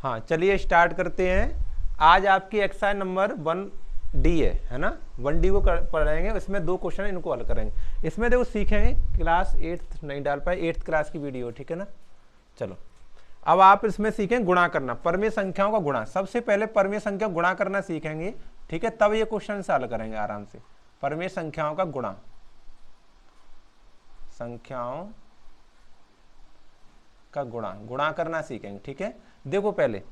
हाँ चलिए स्टार्ट करते हैं। आज आपकी एक्सरसाइज नंबर 1D है ना। 1D को पढ़ेंगे, इसमें 2 क्वेश्चन इनको हल करेंगे। इसमें देखो सीखेंगे, क्लास 8th नहीं डाल पाए, 8th क्लास की वीडियो, ठीक है ना। चलो अब आप इसमें सीखें गुणा करना, परमीय संख्याओं का गुणा। सबसे पहले परमीय संख्या गुणा करना सीखेंगे, ठीक है, तब ये क्वेश्चन हल करेंगे आराम से। परमीय संख्याओं का गुणा, संख्याओं का गुणा करना सीखेंगे, ठीक है। देखो पहले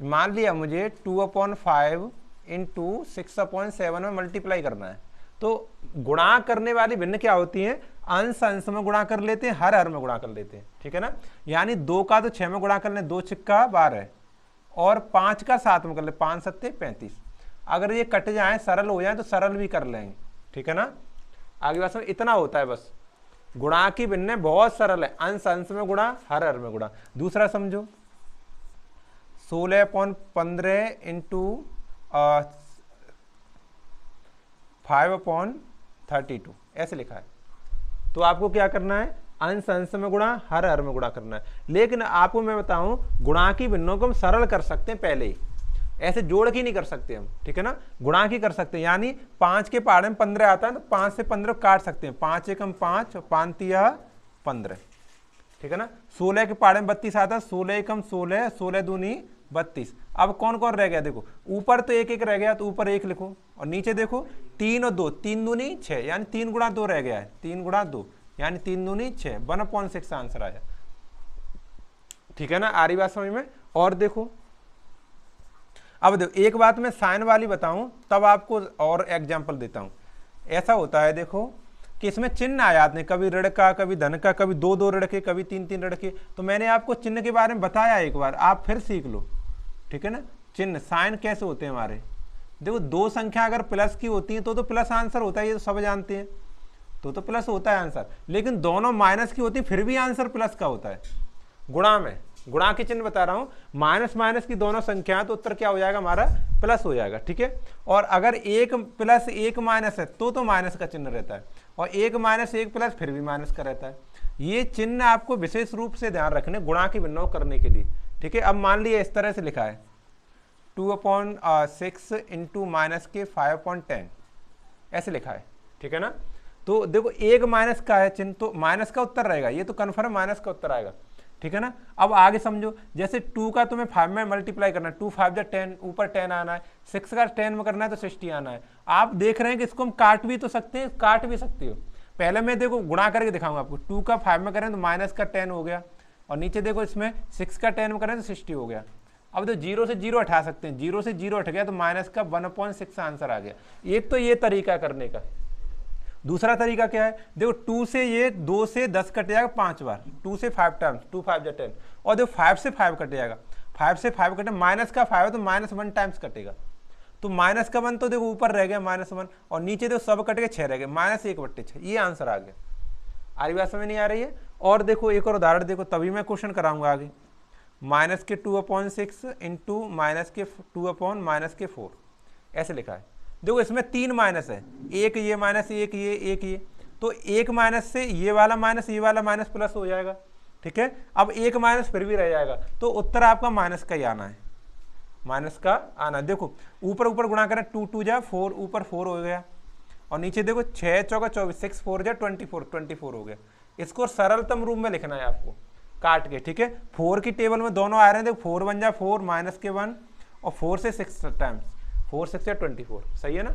मान लिया मुझे 2/5 इंटू 6/7 में मल्टीप्लाई करना है, तो गुणा करने वाली भिन्न क्या होती है, अंश अंश में गुणा कर लेते हैं, हर में गुणा कर लेते हैं, ठीक है ना। यानी 2 का तो 6 में गुणा कर ले, 2 छिक्का 12 और 5 का 7 में कर ले, 5 सत्ते 35। अगर ये कट जाए सरल हो जाए तो सरल भी कर लेंगे, ठीक है ना। आगे बस में इतना होता है, बस गुणा की भिन्न बहुत सरल है, अंश अंश में गुणा, हर में गुणा। दूसरा समझो 16/15 इंटू 5/32 ऐसे लिखा है। तो आपको क्या करना है, अंश अंश में गुणा, हर में गुणा करना है। लेकिन आपको मैं बताऊं, गुणा की भिन्नों को हम सरल कर सकते हैं पहले ही, ऐसे जोड़ की नहीं कर सकते हम, ठीक है ना। गुणा की कर सकते हैं, यानी 5 के पहाड़े में 15 आता है तो 5 से 15 काट सकते हैं, 5 एकम 5 और 5 तिया 15, ठीक है ना। 16 के पहाड़े में 32 आता है, 16 एकम 16, 16 दूनी 32। अब कौन कौन रह गया, देखो ऊपर तो एक एक रह गया, तो ऊपर 1 लिखो, और नीचे देखो 3 और 2, 3 दूनी 6, यानी 3 गुणा 2 रह गया है, 3 गुणा 2 यानी 3 दूनी 6, 1/6 आंसर आया, ठीक है ना। आ रही बात समझ में। और देखो अब देखो एक बात मैं साइन वाली बताऊं, तब आपको और एग्जांपल देता हूं। ऐसा होता है देखो कि इसमें चिन्ह आ जाते हैं, कभी ऋण का, कभी धन का, कभी 2-2 ऋण के, कभी 3-3 ऋण के। तो मैंने आपको चिन्ह के बारे में बताया एक बार, आप फिर सीख लो, ठीक है ना। चिन्ह साइन कैसे होते हैं हमारे, देखो 2 संख्या अगर प्लस की होती है तो प्लस आंसर होता है, ये तो सब जानते हैं, तो प्लस होता है आंसर। लेकिन दोनों माइनस की होती है फिर भी आंसर प्लस का होता है। गुणा में, गुणा के चिन्ह बता रहा हूं, माइनस माइनस की दोनों संख्या, तो उत्तर क्या हो जाएगा हमारा, प्लस हो जाएगा, ठीक है। और अगर 1 प्लस 1 माइनस है तो माइनस का चिन्ह रहता है, और 1 माइनस 1 प्लस फिर भी माइनस का रहता है। ये चिन्ह आपको विशेष रूप से ध्यान रखने गुणा की भिन्नों करने के लिए, ठीक है। अब मान लिया इस तरह से लिखा है 2/6 इंटू माइनस के 5/10 ऐसे लिखा है, ठीक है ना। तो देखो 1 माइनस का है चिन्ह, तो माइनस का उत्तर रहेगा, ये तो कन्फर्म माइनस का उत्तर आएगा, ठीक है ना। अब आगे समझो, जैसे 2 का तुम्हें 5 में मल्टीप्लाई करना है, 2 5 10, ऊपर 10 आना है, 6 का 10 में करना है तो 60 आना है। आप देख रहे हैं कि इसको हम काट भी तो सकते हैं, काट भी सकते हो। पहले मैं देखो गुणा करके दिखाऊंगा आपको, 2 का 5 में करें तो माइनस का 10 हो गया, और नीचे देखो इसमें 6 का 10 में करें तो 60 हो गया। अब तो 0 से 0 हटा सकते हैं, 0 से 0 हट गया तो माइनस का 1/6 आंसर आ गया। एक तो ये तरीका करने का। दूसरा तरीका क्या है, देखो 2 से ये 2 से 10 कट जाएगा 5 बार, 2 से 5 टाइम्स, 2 5 10, और देखो 5 से 5 कट जाएगा, 5 से 5 कटे, माइनस का 5 है तो -1 टाइम्स कटेगा, तो माइनस का 1 तो देखो ऊपर रह गया -1, और नीचे देखो सब कट गए 6 रह गए, -1/6, ये आंसर आ गया। आ रही बात समझ नहीं आ रही है। और देखो एक और उदाहरण देखो, तभी मैं क्वेश्चन कराऊंगा आगे। माइनस के 2/6 इंटू माइनस के 2/-4 ऐसे लिखा है। देखो इसमें 3 माइनस है, एक ये माइनस, एक ये, तो एक माइनस से ये वाला माइनस प्लस हो जाएगा, ठीक है। अब एक माइनस फिर भी रह जाएगा, तो उत्तर आपका माइनस का ही आना है, माइनस का आना। देखो ऊपर ऊपर गुणा करें, 2 2 जा 4, ऊपर 4 हो गया, और नीचे देखो 6 चौका 24, 6 4 जा 24 हो गया। इसको सरलतम रूप में लिखना है आपको काट के, ठीक है। 4 की टेबल में दोनों आ रहे हैं, देखो 4 1 जा 4, माइनस के 1, और 4 से 6 टाइम्स, 4 6 या 24, सही है ना।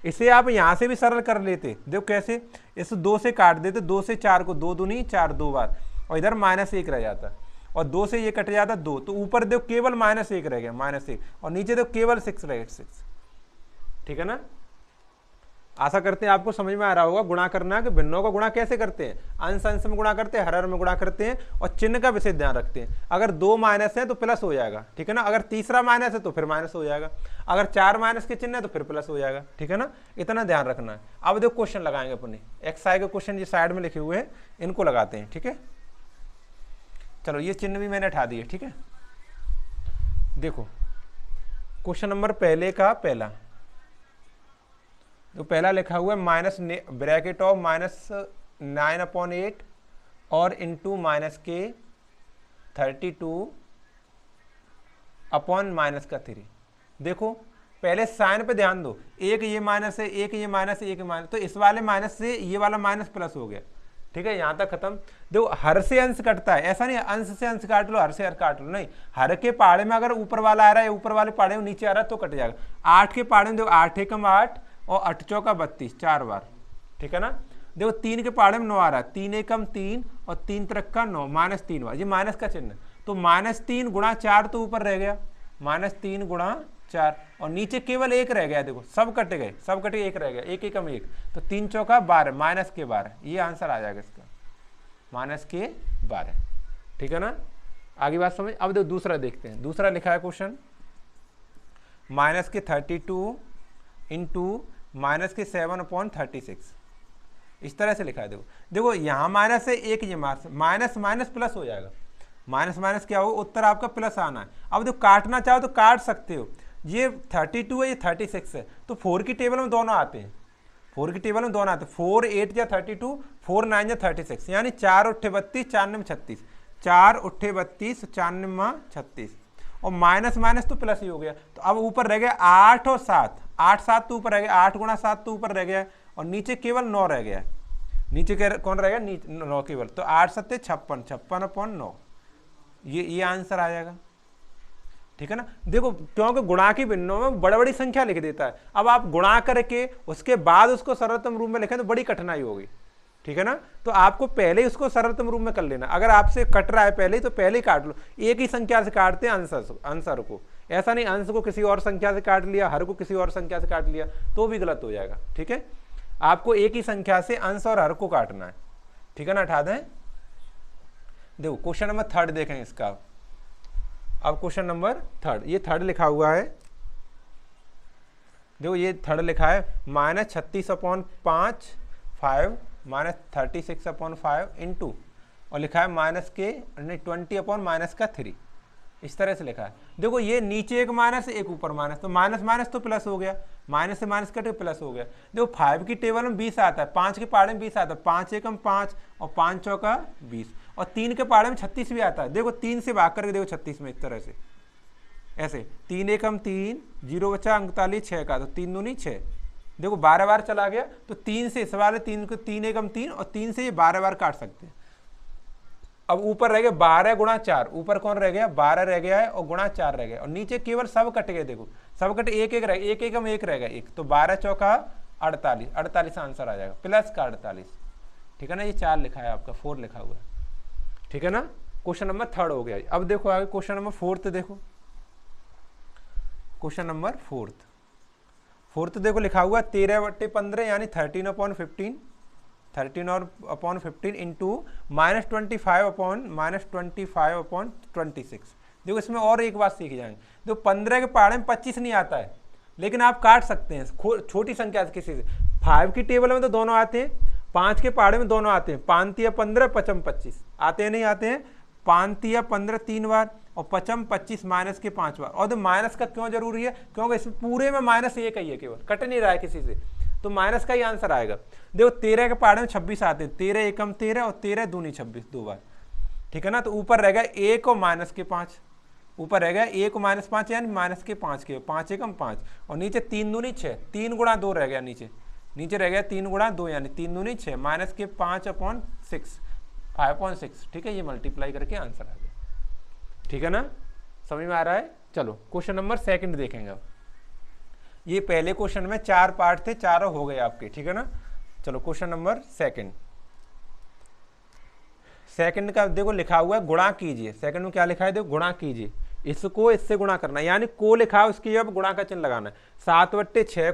इसे आप यहां से भी सरल कर लेते, देखो कैसे, इस 2 से काट देते, 2 से 4 को 2 दूनी 4 2 बार, और इधर -1 रह जाता, और 2 से ये कट जाता 2, तो ऊपर देखो केवल -1 रह गया, -1, और नीचे देखो केवल 6 रह गया, 6, ठीक है ना। आशा करते हैं आपको समझ में आ रहा होगा गुणा करना, कि भिन्नों का गुणा कैसे करते हैं, अंश अंश में गुणा करते हैं, हर में गुणा करते हैं, और चिन्ह का विशेष ध्यान रखते हैं। अगर 2 माइनस है तो प्लस हो जाएगा, ठीक है ना। अगर तीसरा माइनस है तो फिर माइनस हो जाएगा, अगर 4 माइनस के चिन्ह है तो फिर प्लस हो जाएगा, ठीक है ना। इतना ध्यान रखना है। अब देखो क्वेश्चन लगाएंगे अपने, एक्सरसाइज के क्वेश्चन जो साइड में लिखे हुए हैं इनको लगाते हैं, ठीक है। चलो ये चिन्ह भी मैंने हटा दिए, ठीक है। देखो क्वेश्चन नंबर पहले का पहला, तो पहला लिखा हुआ है माइनस ब्रैकेट ऑफ -9/8 और इंटू माइनस के 32 अपॉन माइनस का 3। देखो पहले साइन पे ध्यान दो, एक ये माइनस है, एक ये माइनस है, एक माइनस, तो इस वाले माइनस से ये वाला माइनस प्लस हो गया। ठीक है, यहाँ तक खत्म। देखो हर से अंश कटता है, ऐसा नहीं अंश से अंश काट लो, हर से हर काट लो, नहीं, हर के पहाड़े में अगर ऊपर वाला आ रहा है, ऊपर वाले पहाड़े में नीचे आ रहा है तो कट जाएगा। 8 के पहाड़े में देखो 8 एकम 8 और 8 चौका 32, 4 बार। ठीक है ना। देखो 3 के पहाड़े में 9 आ रहा है, 3 एकम 3 और 3 त्रिक का 9, -3 बार, ये माइनस का चिन्ह, तो -3 गुणा 4 तो ऊपर रह गया, -3 गुणा 4 और नीचे केवल 1 रह गया। देखो सब कट गए, सब कटे, 1 रह गया, 1 एकम 1, तो 3 चौका 12, माइनस के 12, ये आंसर आ जाएगा इसका, माइनस के 12। ठीक है ना, आगे बात समझ। अब देखो दूसरा देखते हैं, दूसरा लिखा है क्वेश्चन, माइनस के 32 इंटू माइनस के 7/36, इस तरह से लिखा है। देखो देखो यहाँ माइनस है, एक ये माइनस माइनस प्लस हो जाएगा, माइनस माइनस क्या होगा, उत्तर आपका प्लस आना है। अब देखो काटना चाहो तो काट सकते हो, ये 32 है, ये 36 है, तो 4 की टेबल में दोनों आते हैं, 4 की टेबल में दोनों आते हैं, 4 8 या 32, 4 9 या 36, यानी 4 8 32, 4 9 36, 4 8 32, 4 9 36, और माइनस माइनस तो प्लस ही हो गया। तो अब ऊपर रह गया 8 और 7, 8 7 तो ऊपर रह गया, 8 गुणा 7 तो ऊपर रह गया, और नीचे केवल 9 रह गया। नीचे कौन रह गया, 9 केवल, तो 8 7 56, 56/9, ये आंसर आ जाएगा। ठीक है ना। देखो क्योंकि गुणा की भिन्नों में बड़ी बड़ी संख्या लिख देता है, अब आप गुणा करके उसके बाद उसको सरलतम रूप में लिखें तो बड़ी कठिनाई होगी। ठीक है ना, तो आपको पहले ही उसको सरलतम रूप में कर लेना। अगर आपसे कट रहा है पहले ही, तो पहले ही काट लो, एक ही संख्या से काटते हैं आंसर को, ऐसा नहीं अंश को किसी और संख्या से काट लिया, हर को किसी और संख्या से काट लिया तो भी गलत हो जाएगा। ठीक है, आपको एक ही संख्या से अंश और हर को काटना है। ठीक है ना, उठा दें। देखो क्वेश्चन नंबर 3 देखें इसका। अब क्वेश्चन नंबर 3, ये 3 लिखा हुआ है, देखो ये 3 लिखा है, -36/5 5 -36/5 इंटू, और लिखा है माइनस के 20/-3, इस तरह से लिखा है। देखो ये नीचे एक माइनस, एक ऊपर माइनस, तो माइनस माइनस तो प्लस हो गया, माइनस से माइनस कटे प्लस हो गया। देखो 5 की टेबल में 20 आता है, 5 के पहाड़े में 20 आता है, 5 एकम 5 और 5 चौका 20, और 3 के पहाड़े में 36 भी आता है। देखो 3 से भाग करके देखो 36 में, इस तरह से ऐसे, 3 एकम 3, 0 बचा 39, 6 का, तो 3 दूनी 6, देखो 12 बार चला गया, तो 3 से इस वाले 3 को 3 एकम 3, और 3 से ये 12 बार काट सकते हैं। अब ऊपर रह गया 12 गुणा 4, ऊपर कौन रह गया, 12 रह गया है, और गुणा 4 रह गया, और नीचे केवल सब कट गए। देखो सब कट, एक एक रह गया, एक एकम 1 रह गया 1, तो 12 चौका 48, 48 आंसर आ जाएगा, प्लस का 48। ठीक है ना, ये 4 लिखा है आपका, 4 लिखा हुआ है। ठीक है ना, क्वेश्चन नंबर 3 हो गया। अब देखो आगे क्वेश्चन नंबर 4 देखो, क्वेश्चन नंबर 4 देखो लिखा हुआ 13/15 यानी 13/15, 13/15 इंटू -25/26। देखो इसमें और एक बात सीख जाएंगे, देखो 15 के पहाड़े में 25 नहीं आता है, लेकिन आप काट सकते हैं छोटी संख्या से किसी से। 5 की टेबल में तो दोनों आते हैं, 5 के पहाड़े में दोनों आते हैं, 5 या 15 55 25 आते हैं, नहीं आते हैं, 5 या 15 3 बार और 55 25 माइनस के 5 बार। और तो माइनस का क्यों जरूरी है, क्योंकि इसमें पूरे में माइनस एक ही है, केवल कट नहीं रहा है किसी से, तो माइनस का ही आंसर आएगा। देखो 13 के पहाड़े में 26 आते हैं, 13 एकम 13 और 13 दूनी 26, 2 बार। ठीक है ना, तो ऊपर रह गया 1 और माइनस के 5, ऊपर रह गया 1 और -5 यानी माइनस के 5 के, 5 एकम 5, और नीचे 3 दूनी 6, 3 गुणा 2 रह गया, नीचे रह गया 3 गुणा 2 यानी 3 दूनी 6, माइनस के 5/6, 5/6। ठीक है, ये मल्टीप्लाई करके आंसर आ गया। ठीक है ना, समझ में आ रहा है। चलो क्वेश्चन नंबर 2 देखेंगे। अब ये पहले क्वेश्चन में 4 पार्ट थे, चारों हो गए आपके। ठीक है ना, चलो क्वेश्चन नंबर 2 का देखो लिखा हुआ है गुणा कीजिए। 2 में क्या लिखा है, देखो गुणा कीजिए, इसको इससे गुणा करना है, यानी को लिखा है उसकी अब गुणा का चिन्ह लगाना है। 7/6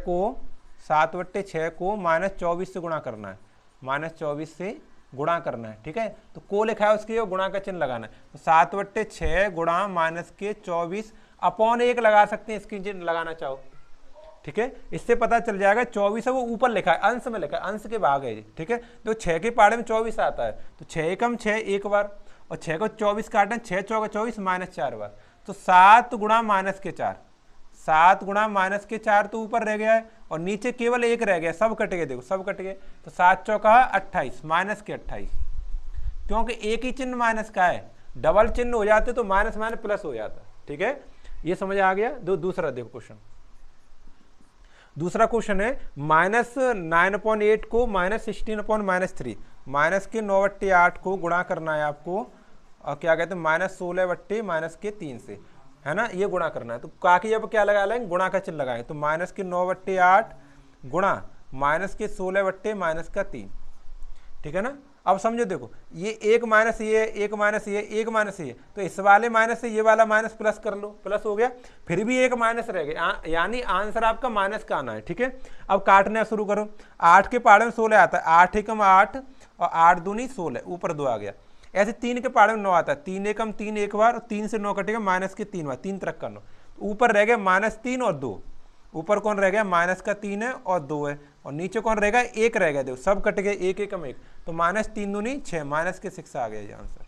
को -24 से गुणा करना है, -24 से गुणा करना है। ठीक है, तो को लिखा है उसकी गुणा का चिन्ह लगाना है, तो 7/6 गुणा -24 अपॉन 1 लगा सकते हैं, इसकी चिन्ह लगाना चाहो। ठीक है, इससे पता चल जाएगा 24 है, वो ऊपर लिखा है, अंश में लिखा है, अंश के भाग है। ठीक है, तो 6 के पहाड़े में 24 आता है, तो 6 एकम 6 1 बार, और 6 को 24 काटना, 6 चौका 24 -4 बार, तो 7 गुणा -4, 7 गुणा -4 तो ऊपर रह गया है, और नीचे केवल 1 रह गया, सब कट गए, देखो सब कट गए, तो 7 चौका 28 -28, क्योंकि एक ही चिन्ह माइनस का है, डबल चिन्ह हो जाते तो माइनस माइनस प्लस हो जाता। ठीक है, ये समझ आ गया। दूसरा देखो क्वेश्चन, दूसरा क्वेश्चन है -9/8 को -16/-3, माइनस के 9/8 को गुणा करना है आपको, और क्या कहते हैं -16/--3 से, है ना, ये गुणा करना है। तो काकी अब क्या लगा लेंगे, गुणा का चिन्ह लगाएंगे, तो माइनस के 9/8 गुणा माइनस के 16/-3, ठीक है ना। अब समझो देखो, ये एक माइनस ये, एक माइनस ये, एक माइनस ये, तो इस वाले माइनस से ये वाला माइनस प्लस कर लो, प्लस हो गया, फिर भी एक माइनस रह गया, यानी आंसर आपका माइनस का आना है, ठीक है। अब काटना शुरू करो, 8 के पहाड़े में 16 आता है, 8 एकम 8 और 8 दूनी 16, ऊपर 2 आ गया। ऐसे 3 के पहाड़े में 9 आता है, 3 एकम 3 एक बार, और 3 से 9 कटेगा माइनस के 3 बार, 3 तरफ कर लो, ऊपर रह गया -3 और 2, ऊपर कौन रह गया माइनस का 3 है और 2 है, और नीचे कौन रहेगा 1 रह गया, देखो सब कट गए, 1 एकम 1, तो -3 दूनी 6, माइनस के 6 आ गया ये आंसर,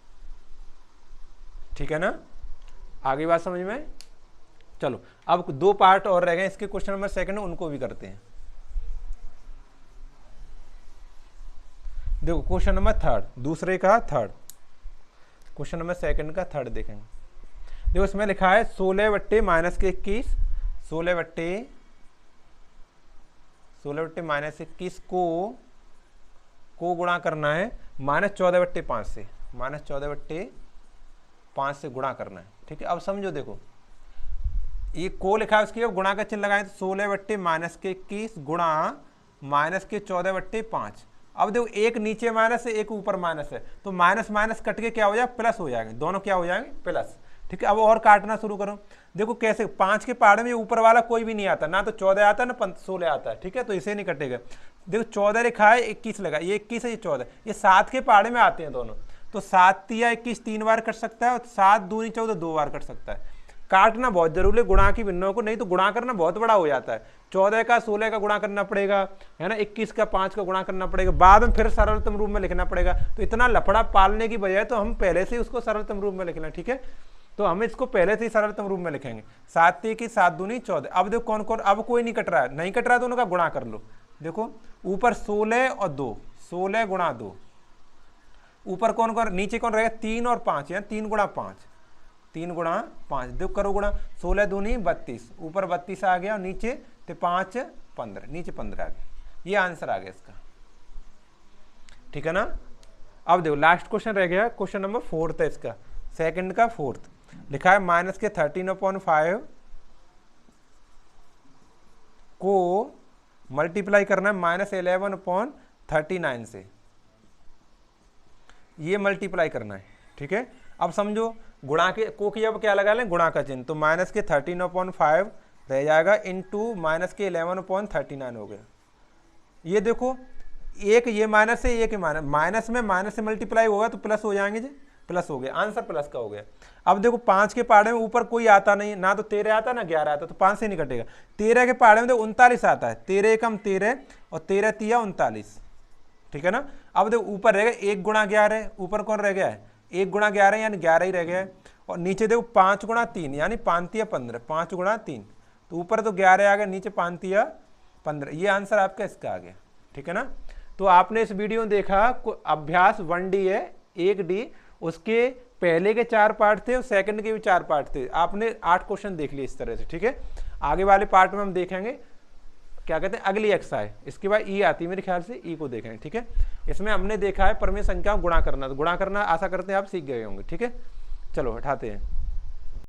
ठीक है ना। आगे बात समझ में। चलो अब 2 पार्ट और रह गए इसके, क्वेश्चन नंबर 2 उनको भी करते हैं। देखो क्वेश्चन नंबर 3, दूसरे का 3, क्वेश्चन नंबर 2 का 3 देखेंगे। देखो इसमें लिखा है 16/-21, 16/-21 को गुणा करना है -14/5 से, -14/5 से गुणा करना है, ठीक है। अब समझो देखो, ये को लिखा है, उसकी अब गुणा का चिन्ह लगाएं, तो 16/-21 गुणा -14/5। अब देखो एक नीचे माइनस है, एक ऊपर माइनस है, तो माइनस माइनस कट के क्या हो जाएगा, प्लस हो जाएंगे, दोनों क्या हो जाएंगे, प्लस, ठीक है। अब और काटना शुरू करो, देखो कैसे, 5 के पहाड़े में ऊपर वाला कोई भी नहीं आता, ना तो 14 आता है ना 16 आता है, ठीक है, तो इसे नहीं कटेगा। देखो 14 लिखा है, 21 लगा, ये 21 है, ये 14, ये 7 के पहाड़े में आते हैं दोनों, तो 7 या 21 3 बार कट सकता है, और 7 दूनी 14 2 बार कट सकता है। काटना बहुत जरूरी है गुणा की भिन्नों को, नहीं तो गुणा करना बहुत बड़ा हो जाता है, 14 का 16 का गुणा करना पड़ेगा, है ना, 21 का 5 का गुणा करना पड़ेगा, बाद में फिर सरलतम रूप में लिखना पड़ेगा, तो इतना लफड़ा पालने की बजाय तो हम पहले से ही उसको सरलतम रूप में लिख लें, ठीक है। तो हम इसको पहले से ही सरलतम रूप में लिखेंगे, 7 की 7 दूनी 14। अब देखो कौन कौन, अब कोई नहीं कट रहा है, नहीं कट रहा है तो उनका गुणा कर लो, देखो ऊपर 16 और 2, 16 गुणा 2, ऊपर कौन कौन, नीचे कौन रहेगा 3 और 5, यानी 3 गुणा 5, 3 गुणा 5, देखो करो गुणा, 16 दूनी 32, ऊपर 32 आ गया, और नीचे तो 5 15, नीचे 15 आ गया, ये आंसर आ गया इसका, ठीक है ना। अब देखो लास्ट क्वेश्चन रह गया, क्वेश्चन नंबर 4 है इसका, 2 का 4 लिखा है -13/5 को मल्टीप्लाई करना है -11/39 से, ये मल्टीप्लाई करना है, ठीक है। अब समझो गुणा के को की अब क्या लगा लें, गुणा का चिन्ह, तो -13/5 रह जाएगा इंटू -11/39 हो गया। ये देखो एक ये माइनस है, एक माइनस में माइनस से मल्टीप्लाई होगा तो प्लस हो जाएंगे जी, प्लस हो गया, आंसर प्लस का हो गया। अब देखो 5 के पहाड़े में ऊपर कोई आता नहीं, ना तो 13 आता ना 11 आता, तो 5 से नहीं कटेगा। 13 के पहाड़े में तो 39 आता है, 13 एकम 13 और 13 तिया 39, ठीक है ना। अब देखो ऊपर रहेगा 1 गुणा 11, ऊपर कौन रह गया है 1 गुणा 11 यानी 11 ही रह गया है, और नीचे देखो 5 गुणा 3 यानी 5 तिया 15, 5 गुणा 3, तो ऊपर तो 11 आ गया, नीचे 5 तिया 15, ये आंसर आपका इसका आ गया, ठीक है ना। तो आपने इस वीडियो में देखा अभ्यास 1D है 1D, उसके पहले के 4 पार्ट थे और सेकंड के भी 4 पार्ट थे, आपने 8 क्वेश्चन देख लिए इस तरह से, ठीक है। आगे वाले पार्ट में हम देखेंगे क्या कहते हैं अगली एक्सरसाइज, इसके बाद ई आती है मेरे ख्याल से, ई को देखेंगे, ठीक है। इसमें हमने देखा है परमेय संख्या गुणा करना, तो गुणा करना आशा करते हैं आप सीख गए होंगे, ठीक है। चलो हटाते हैं।